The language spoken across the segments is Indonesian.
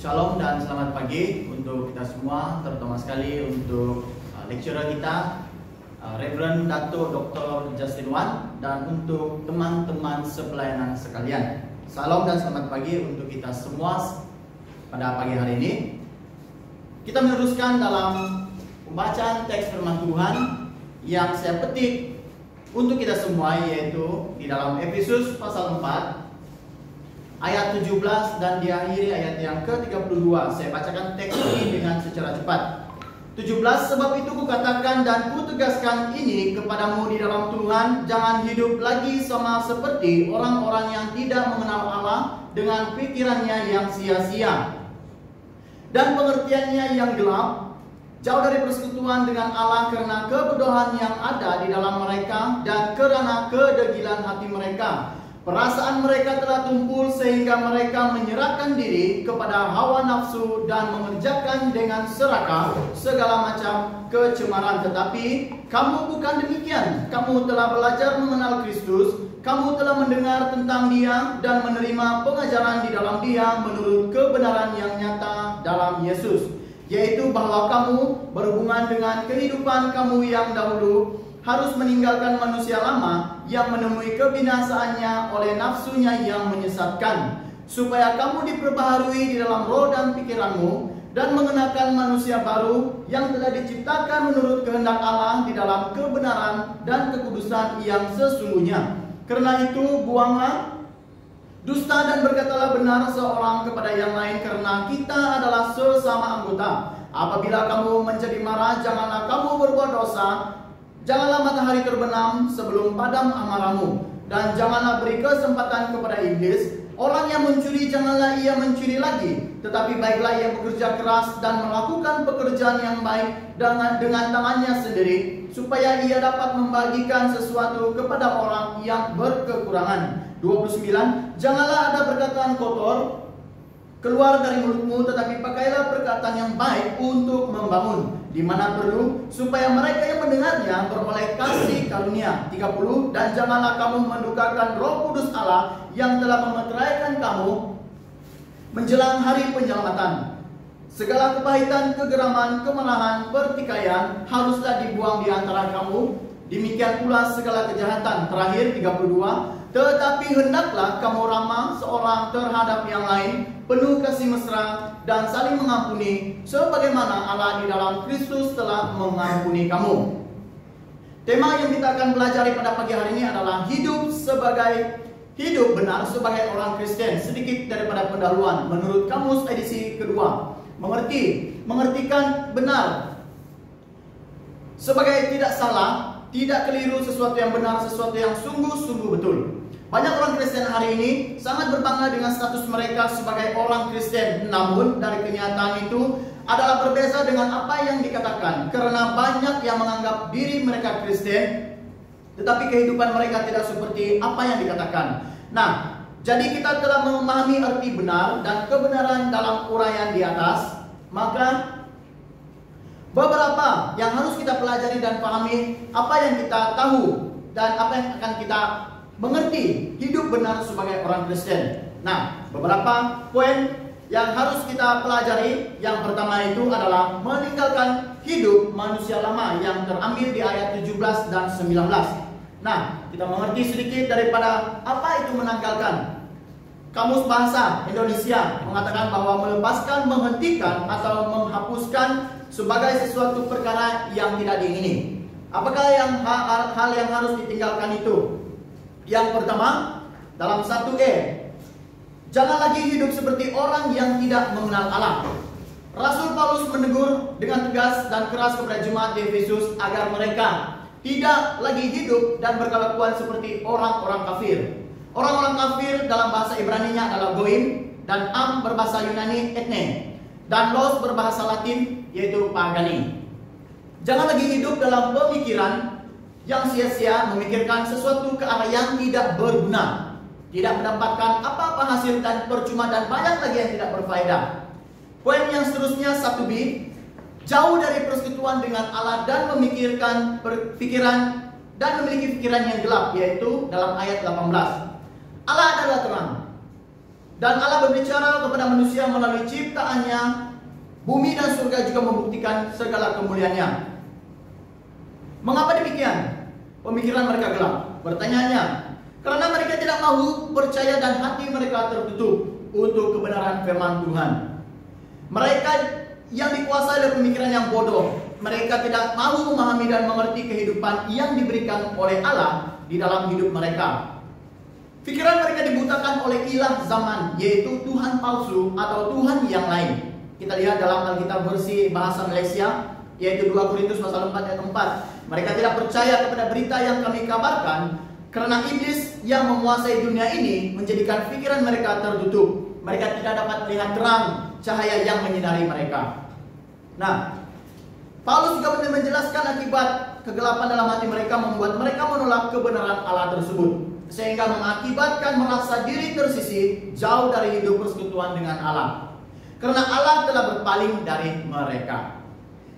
Shalom dan selamat pagi untuk kita semua, terutama sekali untuk lecturer kita, Reverend Dato Dr. Justin Wan, dan untuk teman-teman sepelayanan sekalian. Salam dan selamat pagi untuk kita semua pada pagi hari ini. Kita meneruskan dalam pembacaan teks firman Tuhan yang saya petik untuk kita semua, yaitu di dalam Efesus pasal 4 ayat 17 dan diakhiri ayat yang ke-32. Saya bacakan teks ini dengan secara cepat. 17, sebab itu kukatakan dan kutegaskan ini kepadamu di dalam Tuhan, jangan hidup lagi sama seperti orang-orang yang tidak mengenal Allah dengan pikirannya yang sia-sia dan pengertiannya yang gelap, jauh dari persekutuan dengan Allah karena kebodohan yang ada di dalam mereka dan karena kedegilan hati mereka. Perasaan mereka telah tumpul sehingga mereka menyerahkan diri kepada hawa nafsu dan mengerjakan dengan serakah segala macam kecemaran. Tetapi kamu bukan demikian. Kamu telah belajar mengenal Kristus. Kamu telah mendengar tentang Dia dan menerima pengajaran di dalam Dia menurut kebenaran yang nyata dalam Yesus, yaitu bahwa kamu berhubungan dengan kehidupan kamu yang dahulu harus meninggalkan manusia lama yang menemui kebinasaannya oleh nafsunya yang menyesatkan, supaya kamu diperbaharui di dalam roh dan pikiranmu dan mengenakan manusia baru yang telah diciptakan menurut kehendak Allah di dalam kebenaran dan kekudusan yang sesungguhnya. Karena itu buanglah dusta dan berkatalah benar seorang kepada yang lain, karena kita adalah sesama anggota. Apabila kamu menjadi marah, janganlah kamu berbuat dosa. Janganlah matahari terbenam sebelum padam amarahmu, dan janganlah beri kesempatan kepada iblis. Orang yang mencuri, janganlah ia mencuri lagi, tetapi baiklah ia bekerja keras dan melakukan pekerjaan yang baik dengan tangannya sendiri, supaya ia dapat membagikan sesuatu kepada orang yang berkekurangan. 29, janganlah ada perkataan kotor keluar dari mulutmu, tetapi pakailah perkataan yang baik untuk membangun, di mana perlu, supaya mereka yang mendengarnya beroleh kasih karunia. 30, dan janganlah kamu mendukakan Roh Kudus Allah yang telah memeteraikan kamu menjelang hari penyelamatan. Segala kepahitan, kegeraman, kemarahan, pertikaian haruslah dibuang di antara kamu. Demikian pula segala kejahatan. Terakhir 32, tetapi hendaklah kamu ramah seorang terhadap yang lain, penuh kasih mesra dan saling mengampuni, sebagaimana Allah di dalam Kristus telah mengampuni kamu. Tema yang kita akan pelajari pada pagi hari ini adalah hidup benar sebagai orang Kristen. Sedikit daripada pendahuluan menurut kamus edisi kedua. Mengertikan benar sebagai tidak salah, tidak keliru, sesuatu yang benar, sesuatu yang sungguh-sungguh betul. Banyak orang Kristen hari ini sangat berbangga dengan status mereka sebagai orang Kristen. Namun dari kenyataan itu adalah berbeda dengan apa yang dikatakan. Karena banyak yang menganggap diri mereka Kristen, tetapi kehidupan mereka tidak seperti apa yang dikatakan. Nah, jadi kita telah memahami arti benar dan kebenaran dalam uraian di atas. Maka beberapa yang harus kita pelajari dan pahami, apa yang kita tahu dan apa yang akan kita mengerti hidup benar sebagai orang Kristen. Nah, beberapa poin yang harus kita pelajari. Yang pertama itu adalah meninggalkan hidup manusia lama yang terambil di ayat 17 dan 19. Nah, kita mengerti sedikit daripada apa itu menanggalkan. Kamus Bahasa Indonesia mengatakan bahwa melepaskan, menghentikan atau menghapuskan sebagai sesuatu perkara yang tidak diingini. Apakah hal yang harus ditinggalkan itu? Yang pertama, dalam 1E, jangan lagi hidup seperti orang yang tidak mengenal Allah. Rasul Paulus menegur dengan tegas dan keras kepada jemaat di Efesus agar mereka tidak lagi hidup dan berkelakuan seperti orang-orang kafir. Orang-orang kafir dalam bahasa Ibrani-nya adalah goim, dan am berbahasa Yunani ethne, dan los berbahasa Latin yaitu pagani. Jangan lagi hidup dalam pemikiran yang sia-sia, memikirkan sesuatu ke arah yang tidak berguna, tidak mendapatkan apa-apa hasil dan percuma, dan banyak lagi yang tidak berfaedah. Poin yang seterusnya 1B, jauh dari persekutuan dengan Allah dan memikirkan pikiran dan memiliki pikiran yang gelap, yaitu dalam ayat 18. Allah adalah terang Dan Allah berbicara kepada manusia melalui ciptaannya. Bumi dan surga juga membuktikan segala kemuliaannya. Mengapa demikian? Pemikiran mereka gelap. Pertanyaannya, karena mereka tidak mau percaya dan hati mereka tertutup untuk kebenaran firman Tuhan. Mereka yang dikuasai oleh pemikiran yang bodoh. Mereka tidak mau memahami dan mengerti kehidupan yang diberikan oleh Allah di dalam hidup mereka. Pikiran mereka dibutakan oleh ilah zaman, yaitu Tuhan palsu atau Tuhan yang lain. Kita lihat dalam Alkitab bersih bahasa Malaysia, yaitu 2 Korintus pasal 4 ayat 4. Mereka tidak percaya kepada berita yang kami kabarkan, karena iblis yang menguasai dunia ini menjadikan pikiran mereka tertutup. Mereka tidak dapat melihat terang cahaya yang menyinari mereka. Nah, Paulus juga menjelaskan akibat kegelapan dalam hati mereka membuat mereka menolak kebenaran Allah tersebut, sehingga mengakibatkan merasa diri tersisih jauh dari hidup persekutuan dengan Allah, karena Allah telah berpaling dari mereka.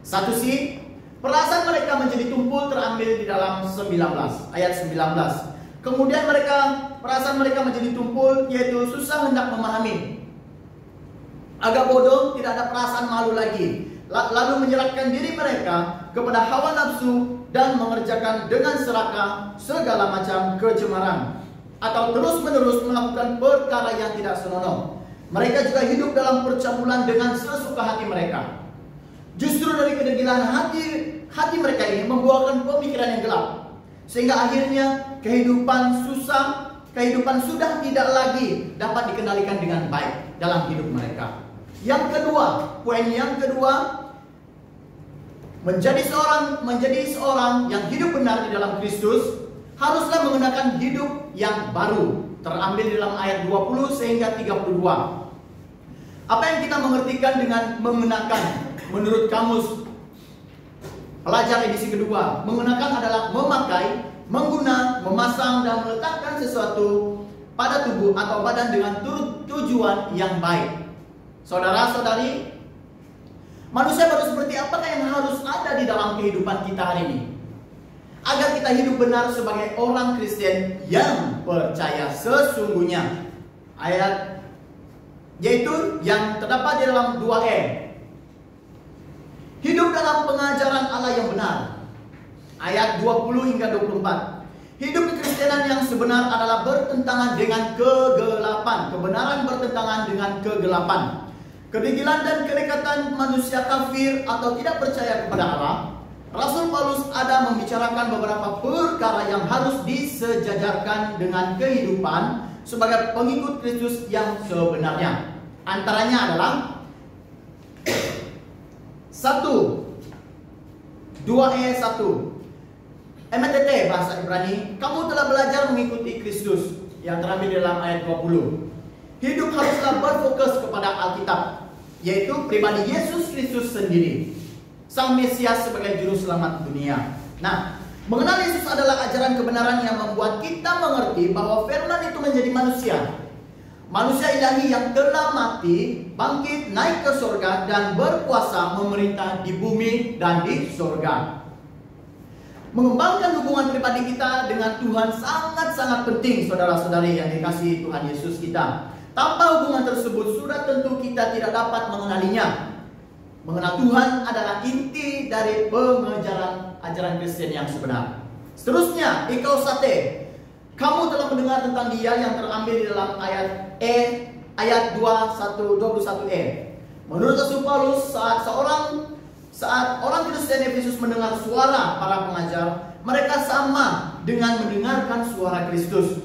Satu sisi, perasaan mereka menjadi tumpul terambil di dalam 19 ayat 19. Kemudian perasaan mereka menjadi tumpul, yaitu susah hendak memahami. Agak bodoh, tidak ada perasaan malu lagi. Lalu menyerahkan diri mereka kepada hawa nafsu dan mengerjakan dengan serakah segala macam kecemaran, atau terus-menerus melakukan perkara yang tidak senonoh. Mereka juga hidup dalam percabulan dengan sesuka hati mereka. Justru dari kedegilan hati mereka ini membuahkan pemikiran yang gelap, sehingga akhirnya kehidupan sudah tidak lagi dapat dikendalikan dengan baik dalam hidup mereka. Yang kedua, poin yang kedua, menjadi seorang yang hidup benar di dalam Kristus haruslah mengenakan hidup yang baru. Terambil di dalam ayat 20 sehingga 32. Apa yang kita mengertikan dengan mengenakan? Menurut kamus pelajar edisi kedua, mengenakan adalah memakai, mengguna, memasang dan meletakkan sesuatu pada tubuh atau badan dengan tujuan yang baik. Saudara-saudari, manusia baru seperti apakah yang harus ada di dalam kehidupan kita hari ini, agar kita hidup benar sebagai orang Kristen yang percaya sesungguhnya. Ayat yaitu yang terdapat di dalam 2E. Hidup dalam pengajaran Allah yang benar. Ayat 20 hingga 24. Hidup kekristenan yang sebenar adalah bertentangan dengan kegelapan. Kebenaran bertentangan dengan kegelapan. Kedegilan dan kedekatan manusia kafir atau tidak percaya kepada Allah. Rasul Paulus ada membicarakan beberapa perkara yang harus disejajarkan dengan kehidupan sebagai pengikut Kristus yang sebenarnya. Antaranya adalah 2E1 MTT bahasa Ibrani, kamu telah belajar mengikuti Kristus, yang terambil dalam ayat 20. Hidup haruslah berfokus kepada Alkitab, yaitu pribadi Yesus Kristus sendiri, Sang Mesias sebagai juru selamat dunia. Nah, mengenal Yesus adalah ajaran kebenaran yang membuat kita mengerti bahwa firman itu menjadi manusia. Manusia ilahi yang telah mati, bangkit, naik ke surga dan berkuasa memerintah di bumi dan di surga. Mengembangkan hubungan pribadi kita dengan Tuhan sangat-sangat penting, saudara-saudari yang dikasihi Tuhan Yesus kita. Tanpa hubungan tersebut, sudah tentu kita tidak dapat mengenalinya. Mengenal Tuhan adalah inti dari pengajaran ajaran Kristen yang sebenar. Seterusnya, ikausate. Kamu telah mendengar tentang Dia yang terambil di dalam ayat 21E. Menurut Rasul Paulus, saat orang Kristen Efesus mendengar suara para pengajar, mereka sama dengan mendengarkan suara Kristus.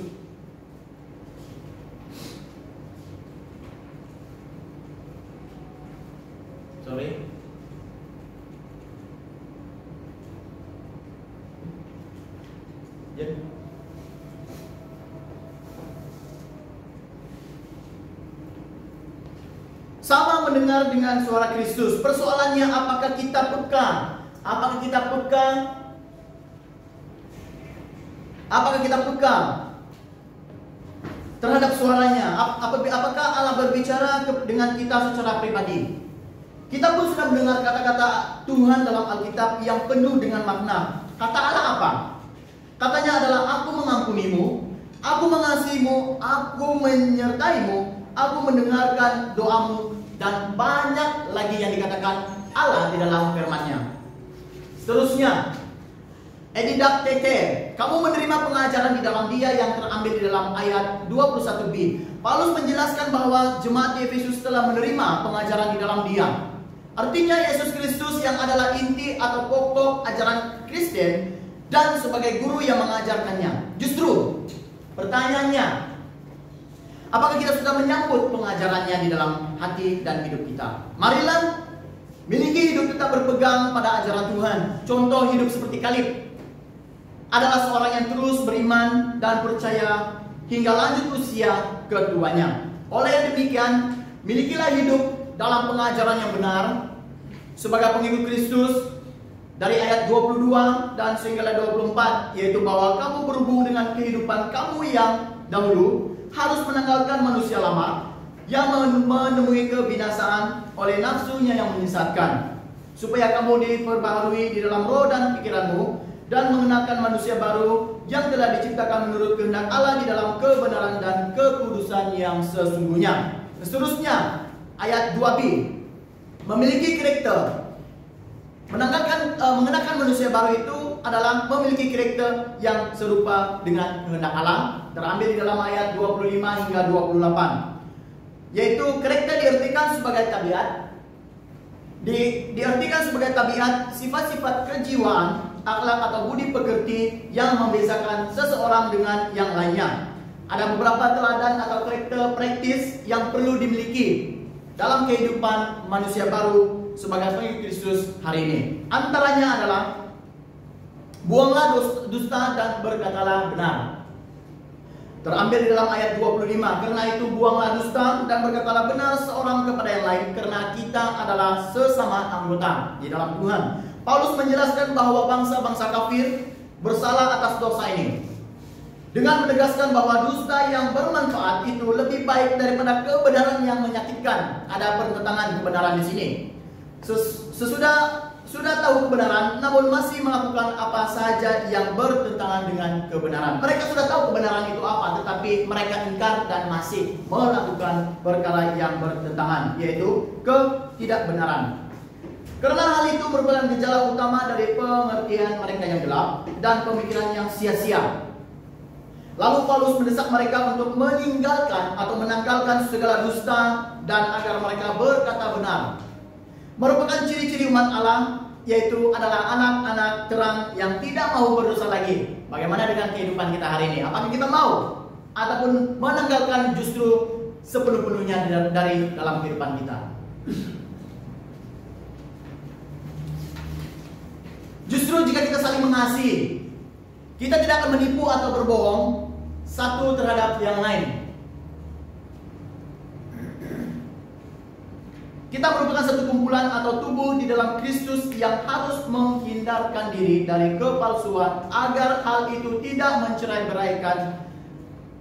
Sama mendengar dengan suara Kristus. Persoalannya, apakah kita peka? Apakah kita peka? Apakah kita peka terhadap suaranya? Apakah Allah berbicara dengan kita secara pribadi? Kita pun sudah mendengar kata-kata Tuhan dalam Alkitab yang penuh dengan makna. Kata Allah apa? Katanya adalah, aku mengampunimu, aku mengasihimu, aku menyertaimu, aku mendengarkan doamu, dan banyak lagi yang dikatakan Allah di dalam firman-Nya. Seterusnya, edidakteter, kamu menerima pengajaran di dalam Dia yang terambil di dalam ayat 21b. Paulus menjelaskan bahwa jemaat di Efesus telah menerima pengajaran di dalam Dia. Artinya Yesus Kristus yang adalah inti atau pokok ajaran Kristen dan sebagai guru yang mengajarkannya. Justru pertanyaannya, apakah kita sudah menyambut pengajarannya di dalam hati dan hidup kita? Marilah miliki hidup tetap berpegang pada ajaran Tuhan. Contoh hidup seperti Kaleb adalah seorang yang terus beriman dan percaya hingga lanjut usia ketuanya. Oleh yang demikian, milikilah hidup dalam pengajaran yang benar sebagai pengikut Kristus dari ayat 22 dan sehingga 24, yaitu bahwa kamu berhubung dengan kehidupan kamu yang dahulu, harus menanggalkan manusia lama yang menemui kebinasaan oleh nafsunya yang menyesatkan, supaya kamu diperbaharui di dalam roh dan pikiranmu, dan mengenakan manusia baru yang telah diciptakan menurut kehendak Allah di dalam kebenaran dan kekudusan yang sesungguhnya. Seterusnya, ayat 2b, memiliki karakter. Mengenakan manusia baru itu adalah memiliki karakter yang serupa dengan kehendak Allah, terambil di dalam ayat 25 hingga 28. Yaitu karakter diartikan sebagai tabiat, diartikan sebagai tabiat, sifat-sifat kejiwaan, akhlak atau budi pekerti yang membedakan seseorang dengan yang lainnya. Ada beberapa teladan atau karakter praktis yang perlu dimiliki dalam kehidupan manusia baru sebagai pengikut Kristus hari ini. Antaranya adalah buanglah dusta dan berkatalah benar. Terambil di dalam ayat 25. Karena itu buanglah dusta dan berkatalah benar seorang kepada yang lain, karena kita adalah sesama anggota di dalam Tuhan. Paulus menjelaskan bahwa bangsa-bangsa kafir bersalah atas dosa ini, dengan menegaskan bahwa dusta yang bermanfaat itu lebih baik daripada kebenaran yang menyakitkan. Ada pertentangan kebenaran di sini. Sudah tahu kebenaran, namun masih melakukan apa saja yang bertentangan dengan kebenaran. Mereka sudah tahu kebenaran itu apa, tetapi mereka ingkar dan masih melakukan perkara yang bertentangan, yaitu ketidakbenaran. Karena hal itu merupakan gejala utama dari pengertian mereka yang gelap dan pemikiran yang sia-sia. Lalu Paulus mendesak mereka untuk meninggalkan atau menanggalkan segala dusta dan agar mereka berkata benar. Merupakan ciri-ciri umat Allah, yaitu adalah anak-anak terang yang tidak mau berdosa lagi. Bagaimana dengan kehidupan kita hari ini? Apakah kita mau ataupun menanggalkan justru sepenuh-penuhnya dari dalam kehidupan kita? Justru jika kita saling mengasihi, kita tidak akan menipu atau berbohong satu terhadap yang lain. Kita merupakan satu kumpulan atau tubuh di dalam Kristus yang harus menghindarkan diri dari kepalsuan agar hal itu tidak mencerai-beraikan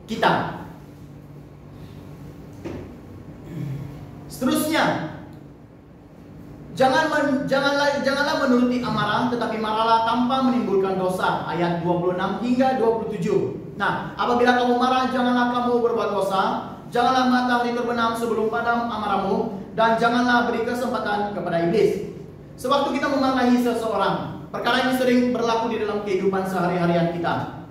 kita. Seterusnya, janganlah menuruti amarah, tetapi marahlah tanpa menimbulkan dosa. Ayat 26 hingga 27. Nah, apabila kamu marah, janganlah kamu berbuat dosa. Janganlah matahari terbenam sebelum padam amarahmu, dan janganlah beri kesempatan kepada iblis. Sewaktu kita memarahi seseorang, perkara ini sering berlaku di dalam kehidupan sehari-harian kita.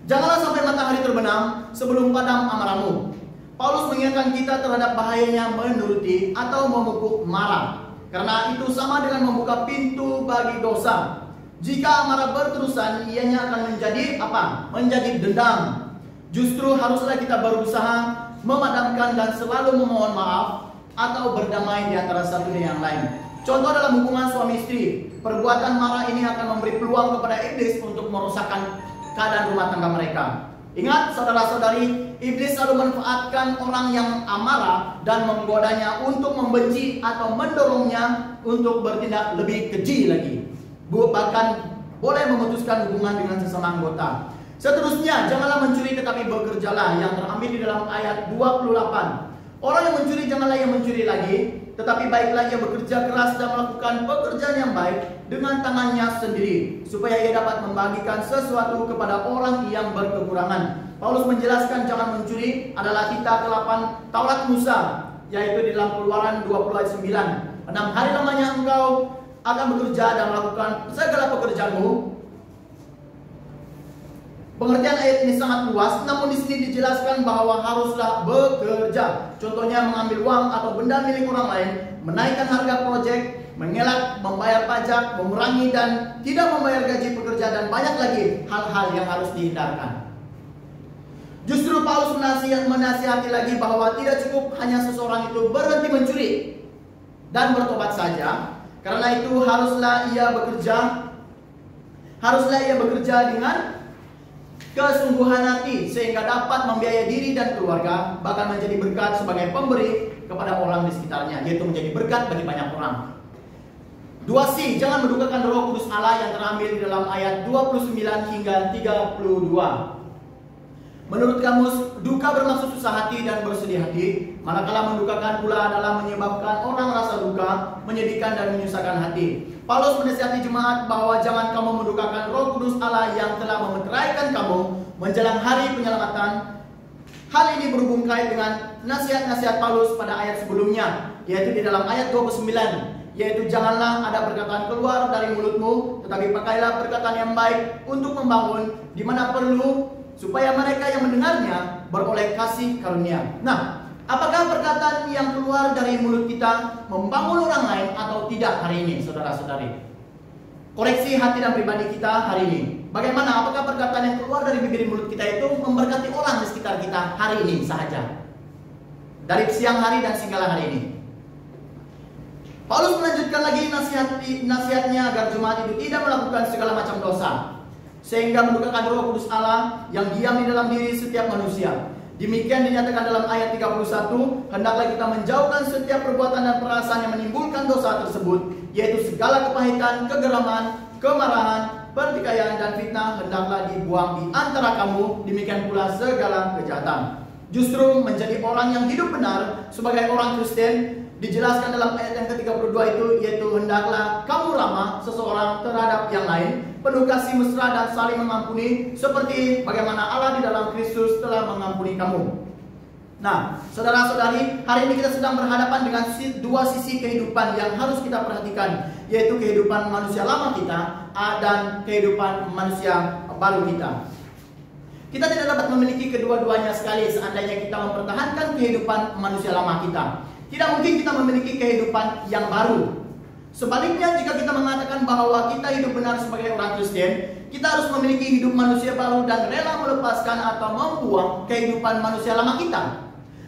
Janganlah sampai matahari terbenam sebelum padam amarahmu. Paulus mengingatkan kita terhadap bahayanya menuruti atau memupuk marah, karena itu sama dengan membuka pintu bagi dosa. Jika amarah berterusan, ianya akan menjadi apa? Menjadi dendam. Justru haruslah kita berusaha memadamkan dan selalu memohon maaf atau berdamai di antara satu dan yang lain. Contoh dalam hubungan suami istri, perbuatan marah ini akan memberi peluang kepada iblis untuk merusakkan keadaan rumah tangga mereka. Ingat saudara-saudari, iblis selalu memanfaatkan orang yang amarah dan menggodanya untuk membenci atau mendorongnya untuk bertindak lebih keji lagi. Bahkan boleh memutuskan hubungan dengan sesama anggota. Seterusnya, janganlah mencuri tetapi bekerjalah, yang terambil di dalam ayat 28. Orang yang mencuri janganlah yang mencuri lagi, tetapi baiklah ia bekerja keras dan melakukan pekerjaan yang baik dengan tangannya sendiri, supaya ia dapat membagikan sesuatu kepada orang yang berkekurangan. Paulus menjelaskan jangan mencuri adalah kita ke-8 Taurat Musa, yaitu di dalam Keluaran 20 ayat 9. 6 hari lamanya engkau akan bekerja dan melakukan segala pekerjaanmu. Pengertian ayat ini sangat luas, namun di sini dijelaskan bahwa haruslah bekerja. Contohnya mengambil uang atau benda milik orang lain, menaikkan harga proyek, mengelak, membayar pajak, mengurangi dan tidak membayar gaji pekerja, dan banyak lagi hal-hal yang harus dihindarkan. Justru Paulus menasihati lagi bahwa tidak cukup hanya seseorang itu berhenti mencuri dan bertobat saja. Karena itu haruslah ia bekerja dengan kesungguhan hati sehingga dapat membiayai diri dan keluarga, bahkan menjadi berkat sebagai pemberi kepada orang di sekitarnya, yaitu menjadi berkat bagi banyak orang. 2C, jangan mendukakan Roh Kudus Allah yang terambil di dalam ayat 29 hingga 32. Menurut kamus, duka bermaksud susah hati dan bersedih hati, manakala mendukakan pula adalah menyebabkan orang rasa duka, menyedihkan dan menyusahkan hati. Paulus menasihati jemaat bahwa jangan kamu mendukakan Roh Kudus Allah yang telah memeteraikan kamu menjelang hari penyelamatan. Hal ini berhubung kait dengan nasihat-nasihat Paulus pada ayat sebelumnya, yaitu di dalam ayat 29, yaitu janganlah ada perkataan keluar dari mulutmu, tetapi pakailah perkataan yang baik untuk membangun di mana perlu, supaya mereka yang mendengarnya beroleh kasih karunia. Nah, apakah perkataan yang keluar dari mulut kita membangun orang lain atau tidak hari ini, saudara-saudari? Koreksi hati dan pribadi kita hari ini. Bagaimana? Apakah perkataan yang keluar dari bibir mulut kita itu memberkati orang di sekitar kita hari ini saja? Dari siang hari dan segala hari ini. Paulus melanjutkan lagi nasihatnya agar jemaat itu tidak melakukan segala macam dosa, sehingga mendukakan Roh Kudus Allah yang diam di dalam diri setiap manusia. Demikian dinyatakan dalam ayat 31, hendaklah kita menjauhkan setiap perbuatan dan perasaan yang menimbulkan dosa tersebut, yaitu segala kepahitan, kegeraman, kemarahan, pertikaian dan fitnah hendaklah dibuang di antara kamu, demikian pula segala kejahatan. Justru menjadi orang yang hidup benar sebagai orang Kristen dijelaskan dalam ayat yang ke-32 itu, yaitu hendaklah kamu ramah seseorang terhadap yang lain, penuh kasih mesra dan saling mengampuni, seperti bagaimana Allah di dalam Kristus telah mengampuni kamu. Nah, saudara-saudari, hari ini kita sedang berhadapan dengan dua sisi kehidupan yang harus kita perhatikan, yaitu kehidupan manusia lama kita dan kehidupan manusia baru kita. Kita tidak dapat memiliki kedua-duanya sekali seandainya kita mempertahankan kehidupan manusia lama kita. Tidak mungkin kita memiliki kehidupan yang baru. Sebaliknya, jika kita mengatakan bahwa kita hidup benar sebagai orang Kristen, kita harus memiliki hidup manusia baru dan rela melepaskan atau membuang kehidupan manusia lama kita.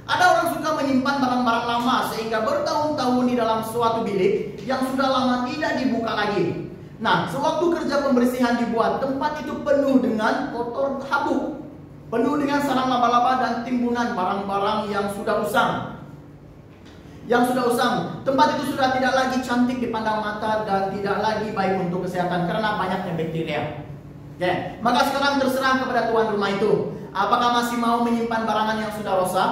Ada orang suka menyimpan barang-barang lama sehingga bertahun-tahun di dalam suatu bilik yang sudah lama tidak dibuka lagi. Nah, sewaktu kerja pembersihan dibuat, tempat itu penuh dengan kotor habuk, penuh dengan sarang laba-laba dan timbunan barang-barang yang sudah usang. Tempat itu sudah tidak lagi cantik dipandang mata dan tidak lagi baik untuk kesehatan karena banyaknya bakteria. Oke, maka sekarang terserah kepada tuan rumah itu, apakah masih mau menyimpan barangan yang sudah rusak,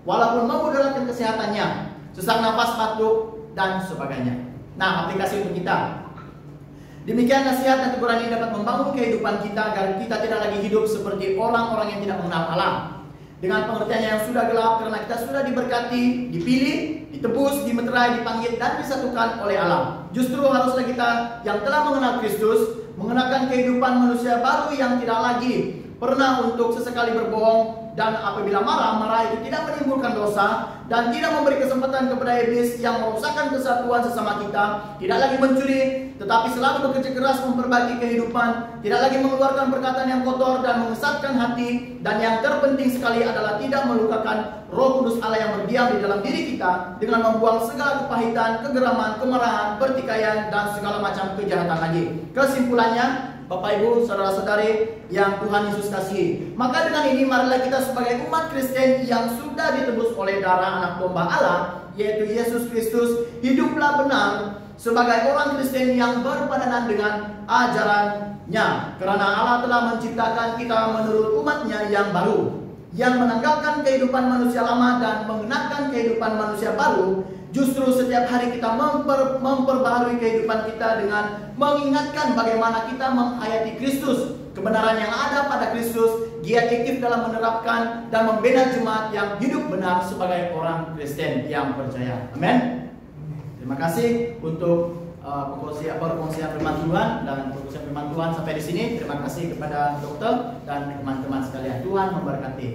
walaupun memudaratkan kesehatannya, sesak nafas, batuk, dan sebagainya. Nah, aplikasi untuk kita. Demikian nasihat dan teguran ini dapat membangun kehidupan kita agar kita tidak lagi hidup seperti orang-orang yang tidak mengenal Allah. Dengan pengertiannya yang sudah gelap karena kita sudah diberkati, dipilih, ditebus, dimeterai, dipanggil dan disatukan oleh Allah. Justru haruslah kita yang telah mengenal Kristus mengenakan kehidupan manusia baru yang tidak lagi pernah untuk sesekali berbohong, dan apabila marah itu tidak menimbulkan dosa dan tidak memberi kesempatan kepada iblis yang merusakkan kesatuan sesama kita, tidak lagi mencuri tetapi selalu bekerja keras memperbaiki kehidupan, tidak lagi mengeluarkan perkataan yang kotor dan mengesatkan hati, dan yang terpenting sekali adalah tidak melukakan Roh Kudus Allah yang berdiam di dalam diri kita dengan membuang segala kepahitan, kegeraman, kemarahan, pertikaian dan segala macam kejahatan lagi. Kesimpulannya, Bapak Ibu, saudara-saudari yang Tuhan Yesus kasihi, maka dengan ini marilah kita sebagai umat Kristen yang sudah ditebus oleh darah anak domba Allah, yaitu Yesus Kristus, hiduplah benar sebagai orang Kristen yang berpadanan dengan ajarannya. Karena Allah telah menciptakan kita menurut umatnya yang baru, yang menanggalkan kehidupan manusia lama dan mengenakan kehidupan manusia baru. Justru setiap hari kita memperbaharui kehidupan kita dengan mengingatkan bagaimana kita menghayati Kristus kebenaran yang ada pada Kristus, giat aktif dalam menerapkan dan membina jemaat yang hidup benar sebagai orang Kristen yang percaya. Amin. Terima kasih untuk perkongsian firman Tuhan dan perkongsian firman Tuhan sampai di sini. Terima kasih kepada dokter dan teman-teman sekalian. Tuhan memberkati.